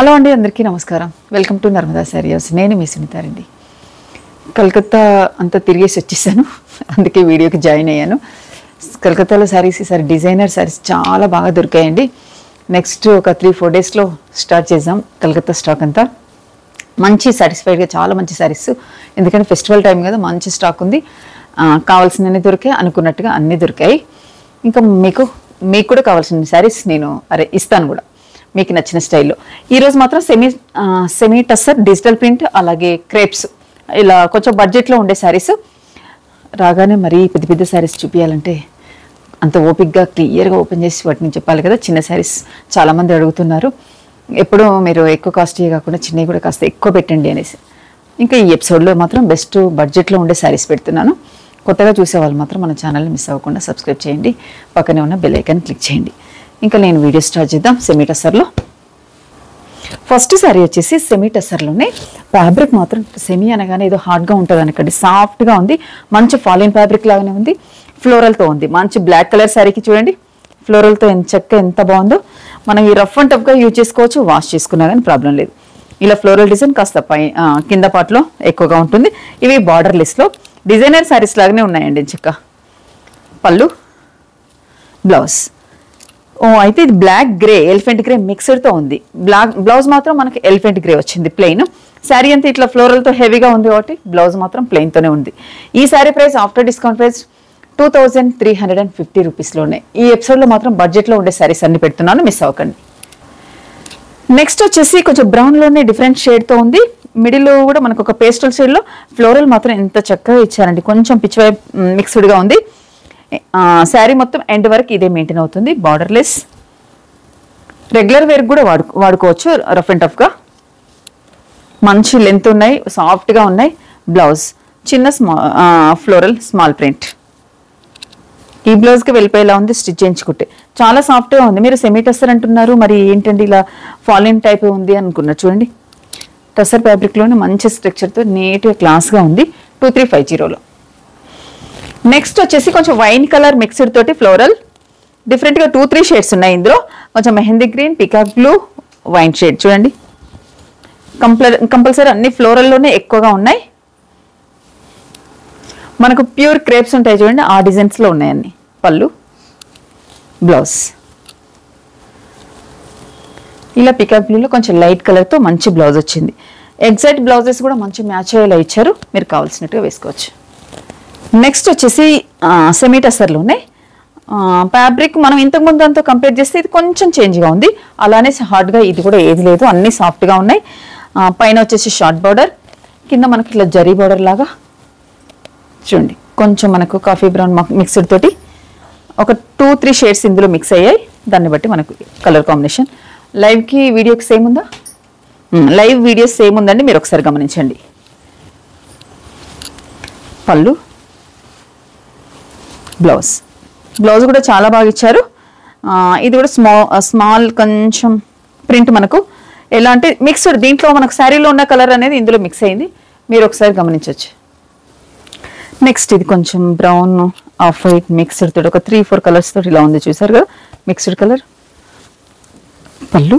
Hello అండి, అందరికీ నమస్కారం. Welcome to Narmada saris. నేను మీ సునీతారండి. కలకత్తా అంతా తిరిగేసి వచ్చేసాను, అందుకే వీడియోకి జాయిన్ అయ్యాను. కలకత్తాలో శారీస్ ఈసారి డిజైనర్ శారీస్ చాలా బాగా దొరికాయండి. నెక్స్ట్ ఒక 3-4 డేస్లో స్టార్ట్ చేద్దాం కలకత్తా స్టాక్ అంతా. మంచి సాటిస్ఫైడ్గా చాలా మంచి శారీస్, ఎందుకంటే ఫెస్టివల్ టైం కదా, మంచి స్టాక్ ఉంది. కావాల్సినవి దొరికాయి, అనుకున్నట్టుగా అన్నీ దొరికాయి. ఇంకా మీకు కూడా కావాల్సిన శారీస్ నేను ఇస్తాను కూడా, మీకు నచ్చిన స్టైల్లో. ఈరోజు మాత్రం సెమీ టస్సర్ డిజిటల్ ప్రింట్, అలాగే క్రేప్స్, ఇలా కొంచెం బడ్జెట్లో ఉండే శారీస్. రాగానే మరీ పెద్ద పెద్ద శారీస్ చూపించాలంటే అంత ఓపిక్గా క్లియర్గా ఓపెన్ చేసి వాటిని చెప్పాలి కదా. చిన్న శారీస్ చాలామంది అడుగుతున్నారు, ఎప్పుడూ మీరు ఎక్కువ కాస్ట్లీ కాకుండా చిన్నవి కూడా కాస్త ఎక్కువ పెట్టండి అనేసి. ఇంకా ఈ ఎపిసోడ్లో మాత్రం బెస్ట్ బడ్జెట్లో ఉండే శారీస్ పెడుతున్నాను. కొత్తగా చూసేవాళ్ళు మాత్రం మన ఛానల్ని మిస్ అవ్వకుండా సబ్స్క్రైబ్ చేయండి, పక్కనే ఉన్న బెల్ ఐకాన్ క్లిక్ చేయండి. ఇంకా నేను వీడియో స్టార్ట్ చేద్దాం. సెమీ టస్సర్లో ఫస్ట్ శారీ వచ్చేసి సెమీ టస్సర్లోనే. ఫ్యాబ్రిక్ మాత్రం సెమీ అనగానే ఏదో హార్డ్గా ఉంటుంది అనకండి, సాఫ్ట్గా ఉంది. మంచి ఫాలిన్ ఫ్యాబ్రిక్ లాగానే ఉంది, ఫ్లోరల్తో ఉంది. మంచి బ్లాక్ కలర్ శారీకి చూడండి, ఫ్లోరల్తో ఎంత బాగుందో. మనం ఈ రఫ్ అండ్ టఫ్గా యూజ్ చేసుకోవచ్చు, వాష్ చేసుకున్నా కానీ ప్రాబ్లం లేదు. ఇలా ఫ్లోరల్ డిజైన్ కాస్త కింద పార్ట్లో ఎక్కువగా ఉంటుంది. ఇవి బార్డర్ లెస్లో డిజైనర్ శారీస్ లాగానే ఉన్నాయండి. చెక్క పళ్ళు, బ్లౌజ్. అయితే ఇది బ్లాక్ గ్రే, ఎలిఫెంట్ గ్రే మిక్స్డ్తో ఉంది. బ్లౌజ్ మాత్రం మనకి ఎలిఫెంట్ గ్రే వచ్చింది ప్లెయిన్. శారీ అంతా ఇట్లా ఫ్లోరల్తో హెవీగా ఉంది కాబట్టి బ్లౌజ్ మాత్రం ప్లెయిన్తోనే ఉంది. ఈ sari price after discount price 2350 రూపీస్లోనే. ఈ ఎపిసోడ్లో మాత్రం బడ్జెట్లో ఉండే శారీస్ అన్ని పెడుతున్నాను, మిస్ అవ్వకండి. నెక్స్ట్ వచ్చేసి కొంచెం బ్రౌన్లోనే డిఫరెంట్ షేడ్తో ఉంది. మిడిల్లో కూడా మనకు ఒక పేస్టల్ షేడ్లో ఫ్లోరల్ మాత్రం ఎంత చక్కగా ఇచ్చారండి. కొంచెం పిచ్వై మిక్స్డ్గా ఉంది. శారీ మొత్తం ఎండ్ వరకు ఇదే మెయింటైన్ అవుతుంది. బార్డర్లెస్, రెగ్యులర్ వేర్ కూడా వాడుకోవచ్చు రఫ్ అండ్ టఫ్గా. మంచి లెంత్ ఉన్నాయి, సాఫ్ట్గా ఉన్నాయి. బ్లౌజ్ చిన్న ఫ్లోరల్ స్మాల్ ప్రింట్. ఈ బ్లౌజ్కి వెళ్ళిపోయేలా ఉంది, స్టిచ్ చేయించుకుంటే చాలా సాఫ్ట్గా ఉంది. మీరు సెమీ టస్సర్ అంటున్నారు, మరి ఏంటండి ఇలా ఫాలిన్ టైప్ ఉంది అనుకున్నారు. చూడండి, టస్సర్ ఫ్యాబ్రిక్లోనే మంచి స్ట్రక్చర్తో నీట్గా క్లాస్గా ఉంది. 2350లో. నెక్స్ట్ వచ్చేసి కొంచెం వైన్ కలర్ మిక్స్డ్ తోటి ఫ్లోరల్, డిఫరెంట్గా 2-3 షేడ్స్ ఉన్నాయి ఇందులో. కొంచెం mehndi green, peacock blue, wine shade. చూడండి, కంపల్సరీ అన్ని ఫ్లోరల్లోనే ఎక్కువగా ఉన్నాయి. మనకు ప్యూర్ క్రేప్స్ ఉంటాయి చూడండి, ఆ డిజైన్స్లో ఉన్నాయి అన్ని. పళ్ళు, బ్లౌజ్ ఇలా పికాక్ బ్లూలో కొంచెం లైట్ కలర్తో మంచి బ్లౌజ్ వచ్చింది. ఎగ్జాక్ట్ బ్లౌజెస్ కూడా మంచి మ్యాచ్ అయ్యేలా ఇచ్చారు, మీరు కావాల్సినట్టుగా వేసుకోవచ్చు. నెక్స్ట్ వచ్చేసి సెమీ టస్సర్లోనే. ఫ్యాబ్రిక్ మనం ఇంతకుముందు అంతా కంపేర్ చేస్తే ఇది కొంచెం చేంజ్గా ఉంది. అలానే హార్డ్గా ఇది కూడా ఏది లేదు, అన్నీ సాఫ్ట్గా ఉన్నాయి. పైన వచ్చేసి షార్ట్ బార్డర్, కింద మనకి ఇట్లా జరీ బార్డర్ లాగా చూడండి. కొంచెం మనకు కాఫీ బ్రౌన్ మిక్స్డ్ తోటి ఒక 2-3 షేడ్స్ ఇందులో మిక్స్ అయ్యాయి. దాన్ని బట్టి మనకు కలర్ కాంబినేషన్. లైవ్కి వీడియోకి సేమ్ ఉందా? లైవ్ వీడియో సేమ్ ఉందండి, మీరు ఒకసారి గమనించండి. పళ్ళు, బ్లౌజ్ కూడా చాలా బాగా ఇచ్చారు. ఇది కూడా స్మాల్ కొంచెం ప్రింట్ మనకు ఎలా అంటే మిక్స్డ్. దీంట్లో మనకు శారీలో ఉన్న కలర్ అనేది ఇందులో మిక్స్ అయింది, మీరు ఒకసారి గమనించవచ్చు. నెక్స్ట్ ఇది కొంచెం బ్రౌన్, ఆఫ్ వైట్ మిక్స్డ్ తోటి ఒక 3-4 కలర్స్ తోటి ఇలా ఉంది, చూసారు కదా, మిక్స్డ్ కలర్. పళ్ళు,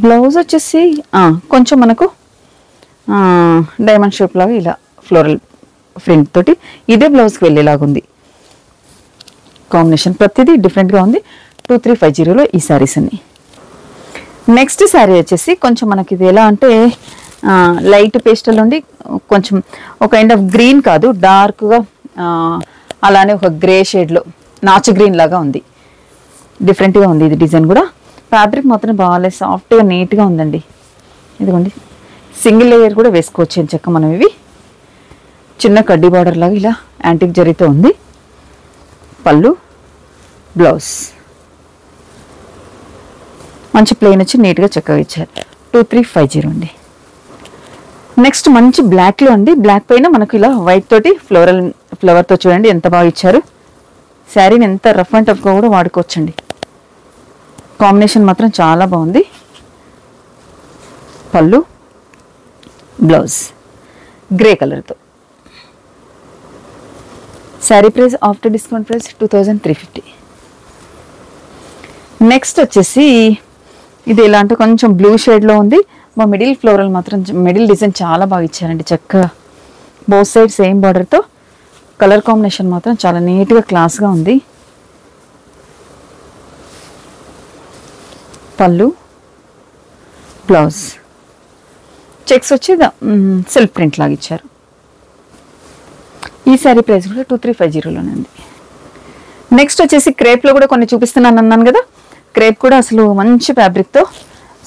బ్లౌజ్ వచ్చేసి కొంచెం మనకు డైమండ్ షేప్ లాగా ఇలా ఫ్లోరల్ ప్రింట్ తోటి ఇదే బ్లౌజ్కి వెళ్ళేలాగుంది. కాంబినేషన్ ప్రతిదీ డిఫరెంట్గా ఉంది. 2350లో ఈ శారీస్ అన్ని. నెక్స్ట్ శారీ వచ్చేసి కొంచెం మనకి ఇది ఎలా అంటే లైట్ పేస్టల్ ఉండి కొంచెం ఒక కైండ్ ఆఫ్ గ్రీన్ కాదు, డార్క్గా అలానే ఒక గ్రే షేడ్లో నాచు గ్రీన్ లాగా ఉంది. డిఫరెంట్గా ఉంది ఇది డిజైన్ కూడా. ఫ్యాబ్రిక్ మాత్రం బాగాలేదు, సాఫ్ట్గా నీట్గా ఉందండి. ఇదిగోండి, సింగిల్ లేయర్ కూడా వేసుకోవచ్చు అని చెక్క మనం. ఇవి చిన్న కడ్డీ బార్డర్ లాగా ఇలా యాంటిక్ జరీతో ఉంది. పళ్ళు, బ్లౌజ్ మంచి ప్లెయిన్ వచ్చి నీట్గా చక్కగా ఇచ్చారు. 2350 అండి. నెక్స్ట్ మంచి బ్లాక్లో అండి. బ్లాక్ పైన మనకు ఇలా వైట్ తోటి ఫ్లవర్తో చూడండి ఎంత బాగా ఇచ్చారు. శారీని ఎంత రఫ్ అండ్ టఫ్గా కూడా వాడుకోవచ్చండి. కాంబినేషన్ మాత్రం చాలా బాగుంది. పళ్ళు, బ్లౌజ్ గ్రే కలర్తో. Sari price after discount price 2350. Next వచ్చేసి ఇది ఇలాంటి కొంచెం బ్లూ షేడ్లో ఉంది. మా మిడిల్ ఫ్లోరల్ మాత్రం మిడిల్ డిజైన్ చాలా బాగా ఇచ్చారండి చక్కగా. బోత్ సైడ్ సేమ్ బార్డర్తో. కలర్ కాంబినేషన్ మాత్రం చాలా నీట్గా క్లాస్గా ఉంది. పళ్ళు, బ్లౌజ్, చెక్స్ వచ్చి సెల్ఫ్ ప్రింట్ లాగా ఇచ్చారు. ఈ శారీ ప్రైస్ కూడా 2350లోనే ఉంది. నెక్స్ట్ వచ్చేసి క్రేప్లో కూడా కొన్ని చూపిస్తున్నాను అన్నాను కదా. క్రేప్ కూడా అసలు మంచి ఫ్యాబ్రిక్తో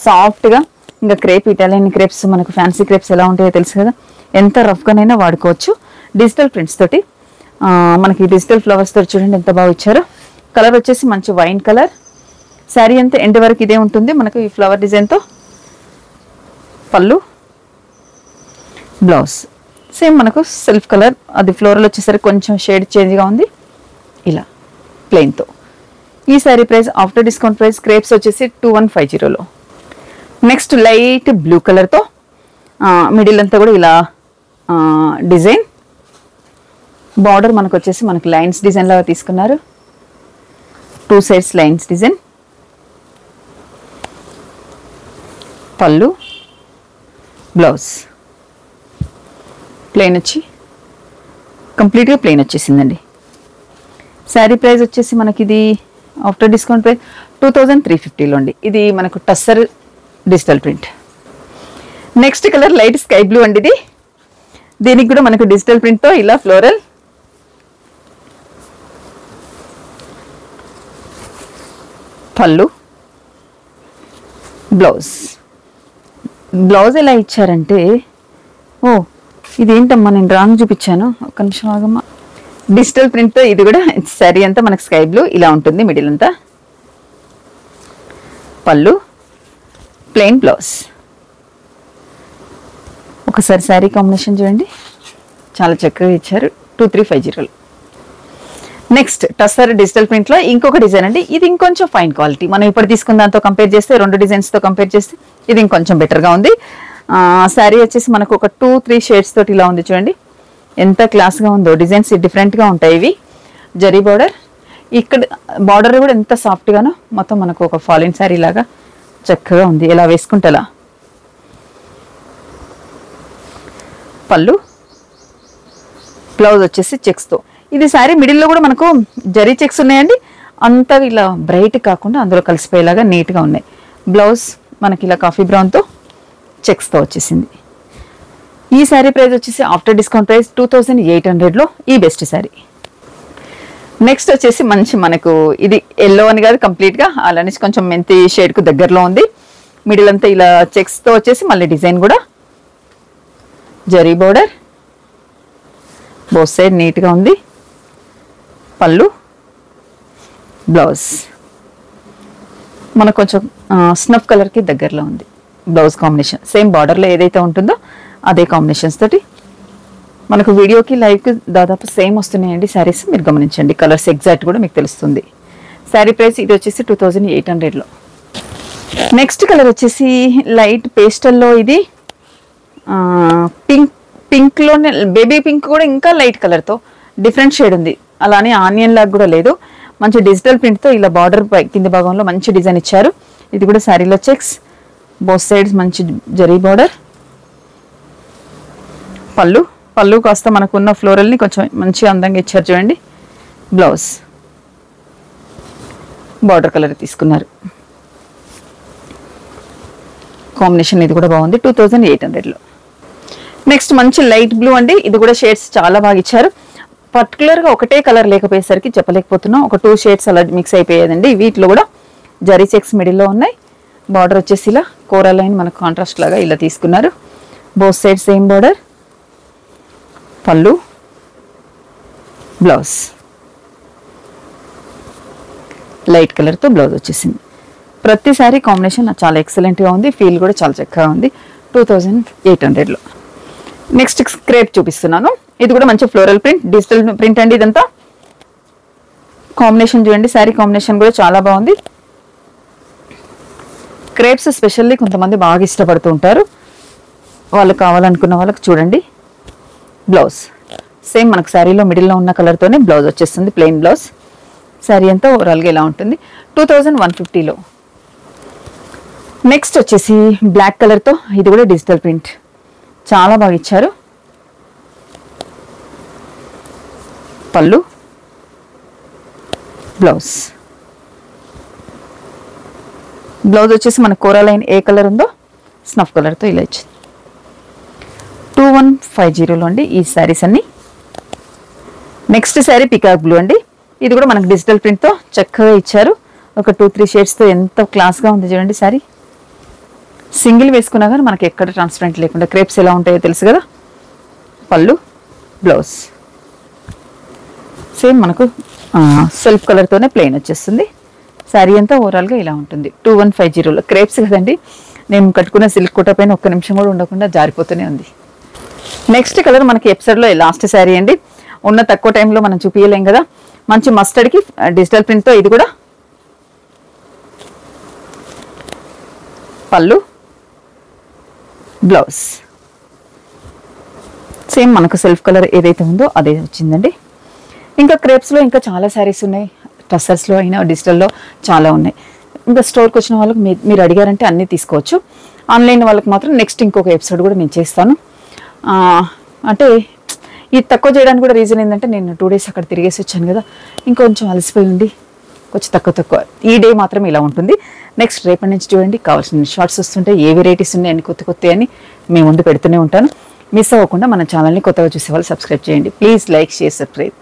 సాఫ్ట్గా, ఇంకా క్రేప్ ఇటాలియన్ క్రేప్స్ మనకు ఫ్యాన్సీ క్రేప్స్ ఎలా ఉంటాయో తెలుసు కదా, ఎంత రఫ్గానైనా వాడుకోవచ్చు. డిజిటల్ ప్రింట్స్ తోటి మనకి డిజిటల్ ఫ్లవర్స్ తోటి చూడండి ఎంత బాగా ఇచ్చారో. కలర్ వచ్చేసి మంచి వైన్ కలర్. శారీ అంతా ఎండ్ వరకు ఇదే ఉంటుంది మనకు ఈ ఫ్లవర్ డిజైన్తో. పళ్ళు, బ్లౌజ్ సేమ్ మనకు సెల్ఫ్ కలర్. అది ఫ్లోరల్ వచ్చేసరికి కొంచెం షేడ్ చేంజ్గా ఉంది ఇలా ప్లెయిన్తో. ఈ sari price after discount price crepes వచ్చేసి 2150లో. నెక్స్ట్ లైట్ బ్లూ కలర్తో మిడిల్ అంతా కూడా ఇలా డిజైన్. బార్డర్ మనకు వచ్చేసి మనకి లైన్స్ డిజైన్ లాగా తీసుకున్నారు. 2 సైడ్స్ లైన్స్ డిజైన్. పళ్ళు, బ్లౌజ్ ప్లెయిన్ వచ్చి కంప్లీట్గా ప్లెయిన్ వచ్చేసిందండి. శారీ ప్రైస్ వచ్చేసి మనకి ఇది ఆఫ్టర్ డిస్కౌంట్ ప్రైస్ 2350లో అండి. ఇది మనకు tussar digital print. Next colour light sky blue అండి. ఇది దీనికి కూడా మనకు డిజిటల్ ప్రింట్తో ఇలా ఫ్లోరల్. పళ్ళు, బ్లౌజ్. బ్లౌజ్ ఎలా ఇచ్చారంటే, ఓ ఇదేంటమ్మా నేను రాంగ్ చూపించాను, ఒక్క నిమిషం ఆగమ్మా. డిజిటల్ ప్రింట్తో ఇది కూడా శారీ అంతా మనకు స్కై బ్లూ ఇలా ఉంటుంది మిడిల్ అంతా. పళ్ళు, ప్లెయిన్ బ్లౌజ్. ఒకసారి శారీ కాంబినేషన్ చూడండి చాలా చక్కగా ఇచ్చారు. 2350లో. నెక్స్ట్ టస్సర్ డిజిటల్ ప్రింట్లో ఇంకొక డిజైన్ అండి. ఇది ఇంకొంచెం ఫైన్ క్వాలిటీ. మనం ఇప్పుడు తీసుకున్న దాంతో కంపేర్ చేస్తే, 2 డిజైన్స్తో కంపేర్ చేస్తే ఇది ఇంకొంచెం బెటర్గా ఉంది. శారీ వచ్చేసి మనకు ఒక 2-3 షేడ్స్ తోటి ఇలా ఉంది చూడండి ఎంత క్లాస్గా ఉందో. డిజైన్స్ డిఫరెంట్గా ఉంటాయి ఇవి. జరీ బార్డర్, ఇక్కడ బార్డర్ కూడా ఎంత సాఫ్ట్గానో మొత్తం మనకు ఒక ఫాలిన్ శారీ లాగా చక్కగా ఉంది. ఎలా వేసుకుంటే అలా. పళ్ళు, బ్లౌజ్ వచ్చేసి చెక్స్తో. ఇది శారీ మిడిల్లో కూడా మనకు జరీ చెక్స్ ఉన్నాయండి. అంతా ఇలా బ్రైట్ కాకుండా అందులో కలిసిపోయేలాగా నీట్గా ఉన్నాయి. బ్లౌజ్ మనకి ఇలా కాఫీ బ్రౌన్తో చెక్స్తో వచ్చేసింది. ఈ శారీ ప్రైస్ వచ్చేసి ఆఫ్టర్ డిస్కౌంట్ ప్రైస్ 2800లో ఈ బెస్ట్ శారీ. నెక్స్ట్ వచ్చేసి మంచి మనకు ఇది ఎల్లో అని కాదు కంప్లీట్గా, అలానే కొంచెం మెంతి షేడ్కు దగ్గరలో ఉంది. మిడిల్ అంతా ఇలా చెక్స్తో వచ్చేసి మళ్ళీ డిజైన్ కూడా జరీ బోర్డర్. బోత్ సైడ్ నీట్గా ఉంది. పళ్ళు, బ్లౌజ్ మనకు కొంచెం స్నఫ్ కలర్కి దగ్గరలో ఉంది. బ్లౌజ్ కాంబినేషన్ సేమ్ బార్డర్లో ఏదైతే ఉంటుందో అదే కాంబినేషన్స్ తోటి మనకు వీడియోకి లైవ్కి దాదాపు సేమ్ వస్తున్నాయండి శారీస్. మీరు గమనించండి, కలర్స్ ఎగ్జాక్ట్ కూడా మీకు తెలుస్తుంది. శారీ ప్రైస్ ఇది వచ్చేసి 2800లో. నెక్స్ట్ కలర్ వచ్చేసి లైట్ పేస్టల్లో. ఇది పింక్లోనే బేబీ పింక్ కూడా ఇంకా లైట్ కలర్తో డిఫరెంట్ షేడ్ ఉంది. అలానే ఆనియన్ లాగా కూడా లేదు. మంచి డిజిటల్ ప్రింట్తో ఇలా బార్డర్ కింది భాగంలో మంచి డిజైన్ ఇచ్చారు. ఇది కూడా శారీలో చెక్స్. బోత్ సైడ్స్ మంచి జరీ బార్డర్. పళ్ళు కాస్త మనకున్న ఫ్లోరల్ని కొంచెం మంచిగా అందంగా ఇచ్చారు చూడండి. బ్లౌజ్ బార్డర్ కలర్ తీసుకున్నారు. కాంబినేషన్ ఇది కూడా బాగుంది. 2800లో. నెక్స్ట్ మంచి లైట్ బ్లూ అండి. ఇది కూడా షేడ్స్ చాలా బాగా ఇచ్చారు. పర్టికులర్గా ఒకటే కలర్ లేకపోయేసరికి చెప్పలేకపోతున్నాం. ఒక 2 షేడ్స్ అలా మిక్స్ అయిపోయేదండి. వీటిలో కూడా జరీ చెక్స్ మిడిల్లో ఉన్నాయి. బార్డర్ వచ్చేసి ఇలా కోరా లైన్ మనకు కాంట్రాస్ట్ లాగా ఇలా తీసుకున్నారు. Both side same border. పళ్ళు, బ్లౌజ్ లైట్ కలర్తో బ్లౌజ్ వచ్చేసింది. ప్రతిసారి కాంబినేషన్ చాలా ఎక్సలెంట్గా ఉంది. ఫీల్ కూడా చాలా చక్కగా ఉంది. 2800లో. నెక్స్ట్ క్రేప్ చూపిస్తున్నాను. ఇది కూడా మంచి ఫ్లోరల్ ప్రింట్, డిజిటల్ ప్రింట్ అండి. ఇదంతా కాంబినేషన్ చూడండి. శారీ కాంబినేషన్ కూడా చాలా బాగుంది. క్రేప్స్ స్పెషల్లీ కొంతమంది బాగా ఇష్టపడుతూ ఉంటారు. వాళ్ళు కావాలనుకున్న వాళ్ళకి చూడండి. బ్లౌజ్ సేమ్ మనకు శారీలో మిడిల్లో ఉన్న కలర్తోనే బ్లౌజ్ వచ్చేస్తుంది. Plain blouse. శారీ అంతా ఓవరాల్గా ఇలా ఉంటుంది 2150లో. నెక్స్ట్ వచ్చేసి బ్లాక్ కలర్తో ఇది కూడా డిజిటల్ ప్రింట్, చాలా బాగా ఇచ్చారు. పళ్ళు, బ్లౌజ్ వచ్చేసి మన కోరా లైన్ ఏ కలర్ ఉందో స్నఫ్ కలర్తో ఇలా ఇచ్చింది. 2150లో అండి ఈ శారీస్ అన్ని. నెక్స్ట్ శారీ పికాక్ బ్లూ అండి. ఇది కూడా మనకు డిజిటల్ ప్రింట్తో చక్కగా ఇచ్చారు. ఒక 2-3 షేడ్స్తో ఎంత క్లాస్గా ఉంది చూడండి శారీ. సింగిల్ వేసుకున్నా కానీ మనకి ఎక్కడ ట్రాన్స్పరెంట్ లేకుండా క్రేప్స్ ఎలా ఉంటాయో తెలుసు కదా. పళ్ళు, బ్లౌజ్ సేమ్ మనకు సెల్ఫ్ కలర్తోనే ప్లెయిన్ వచ్చేస్తుంది. శారీ అంతా ఓవరాల్గా ఇలా ఉంటుంది 2150లో. క్రేప్స్ కదండి, నేను కట్టుకున్న సిల్క్ కోట పైన ఒక్క నిమిషం కూడా ఉండకుండా జారిపోతూనే ఉంది. నెక్స్ట్ కలర్ మనకి ఎపిసోడ్లో లాస్ట్ శారీ అండి. ఉన్న తక్కువ టైంలో మనం చూపించలేం కదా. మంచి మస్టర్డ్కి డిజిటల్ ప్రింట్తో ఇది కూడా పళ్ళు, బ్లౌజ్ సేమ్ మనకు సెల్ఫ్ కలర్ ఏదైతే ఉందో అదే వచ్చిందండి. ఇంకా క్రేప్స్లో ఇంకా చాలా శారీస్ ఉన్నాయి. టస్సర్స్లో అయినా డిజిటల్లో చాలా ఉన్నాయి. ఇంకా స్టోర్కి వచ్చిన వాళ్ళకి మీరు అడిగారంటే అన్నీ తీసుకోవచ్చు. ఆన్లైన్ వాళ్ళకి మాత్రం నెక్స్ట్ ఇంకొక ఎపిసోడ్ కూడా నేను చేస్తాను. అంటే ఇది తక్కువ చేయడానికి కూడా రీజన్ ఏంటంటే నేను 2 days అక్కడ తిరిగేసి వచ్చాను కదా, ఇంకొంచెం అలసిపోయి ఉండి కొంచెం తక్కువ. ఈ డే మాత్రం ఇలా ఉంటుంది. నెక్స్ట్ రేపటి నుంచి చూడండి, కావాల్సిన షార్ట్స్ వస్తుంటే ఏ వెరైటీస్ ఉన్నాయి అన్ని కొత్త అని మీ ముందు పెడుతూనే ఉంటాను. మిస్ అవ్వకుండా మన ఛానల్ని కొత్తగా చూసే వాళ్ళు సబ్స్క్రైబ్ చేయండి. Please like, share, subscribe.